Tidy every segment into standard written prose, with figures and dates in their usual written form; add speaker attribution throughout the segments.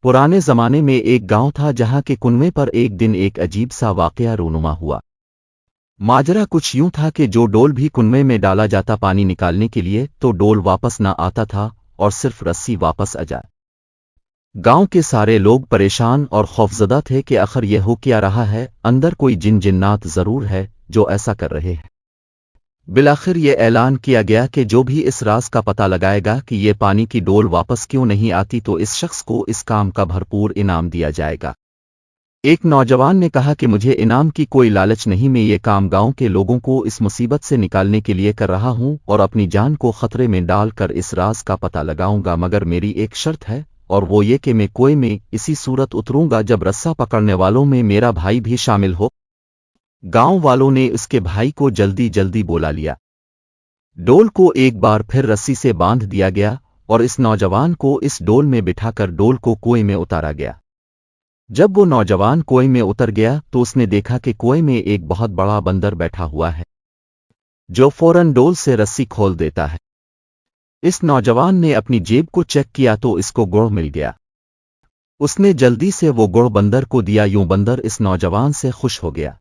Speaker 1: पुराने जमाने में एक गांव था जहां के कुनवे पर एक दिन एक अजीब सा वाकया रूनुमा हुआ। माजरा कुछ यूं था कि जो डोल भी कुनवे में डाला जाता पानी निकालने के लिए तो डोल वापस न आता था और सिर्फ रस्सी वापस आ जाए। गांव के सारे लोग परेशान और खौफजदा थे कि आखिर यह हो क्या रहा है, अंदर कोई जिन जिन्नात जरूर है जो ऐसा कर रहे हैं। बिलाखिर ये ऐलान किया गया कि जो भी इस राज का पता लगाएगा कि ये पानी की डोल वापस क्यों नहीं आती तो इस शख्स को इस काम का भरपूर इनाम दिया जाएगा। एक नौजवान ने कहा कि मुझे इनाम की कोई लालच नहीं, मैं ये काम गांव के लोगों को इस मुसीबत से निकालने के लिए कर रहा हूं और अपनी जान को खतरे में डालकर इस राज का पता लगाऊंगा, मगर मेरी एक शर्त है और वो ये कि मैं कुएं में इसी सूरत उतरूंगा जब रस्सा पकड़ने वालों में मेरा भाई भी शामिल हो। गांव वालों ने उसके भाई को जल्दी जल्दी बुला लिया। डोल को एक बार फिर रस्सी से बांध दिया गया और इस नौजवान को इस डोल में बिठाकर डोल को कुएं में उतारा गया। जब वो नौजवान कुएं में उतर गया तो उसने देखा कि कुएं में एक बहुत बड़ा बंदर बैठा हुआ है जो फौरन डोल से रस्सी खोल देता है। इस नौजवान ने अपनी जेब को चेक किया तो इसको गुड़ मिल गया। उसने जल्दी से वो गुड़ बंदर को दिया। यूं बंदर इस नौजवान से खुश हो गया।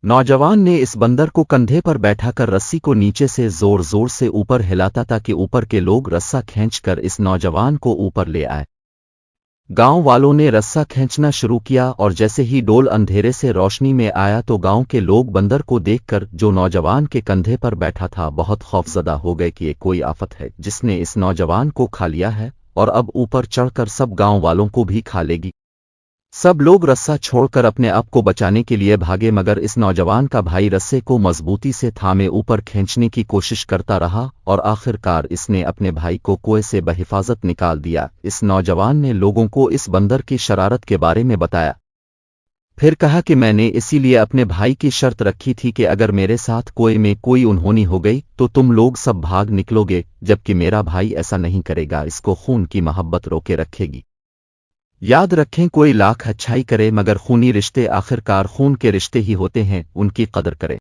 Speaker 1: नौजवान ने इस बंदर को कंधे पर बैठाकर रस्सी को नीचे से जोर जोर से ऊपर हिलाता ताकि ऊपर के लोग रस्सा खींचकर इस नौजवान को ऊपर ले आए। गांव वालों ने रस्सा खींचना शुरू किया और जैसे ही डोल अंधेरे से रोशनी में आया तो गांव के लोग बंदर को देखकर जो नौजवान के कंधे पर बैठा था बहुत खौफजदा हो गए कि ये कोई आफत है जिसने इस नौजवान को खा लिया है और अब ऊपर चढ़कर सब गांव वालों को भी खा लेगी। सब लोग रस्सा छोड़कर अपने आप को बचाने के लिए भागे, मगर इस नौजवान का भाई रस्से को मजबूती से थामे ऊपर खींचने की कोशिश करता रहा और आखिरकार इसने अपने भाई को कुएं से बहिफाजत निकाल दिया। इस नौजवान ने लोगों को इस बंदर की शरारत के बारे में बताया, फिर कहा कि मैंने इसीलिए अपने भाई की शर्त रखी थी कि अगर मेरे साथ कुएं में कोई अनहोनी हो गई तो तुम लोग सब भाग निकलोगे, जबकि मेरा भाई ऐसा नहीं करेगा, इसको खून की मोहब्बत रोके रखेगी। याद रखें, कोई लाख अच्छाई करे मगर खूनी रिश्ते आखिरकार खून के रिश्ते ही होते हैं, उनकी कदर करें।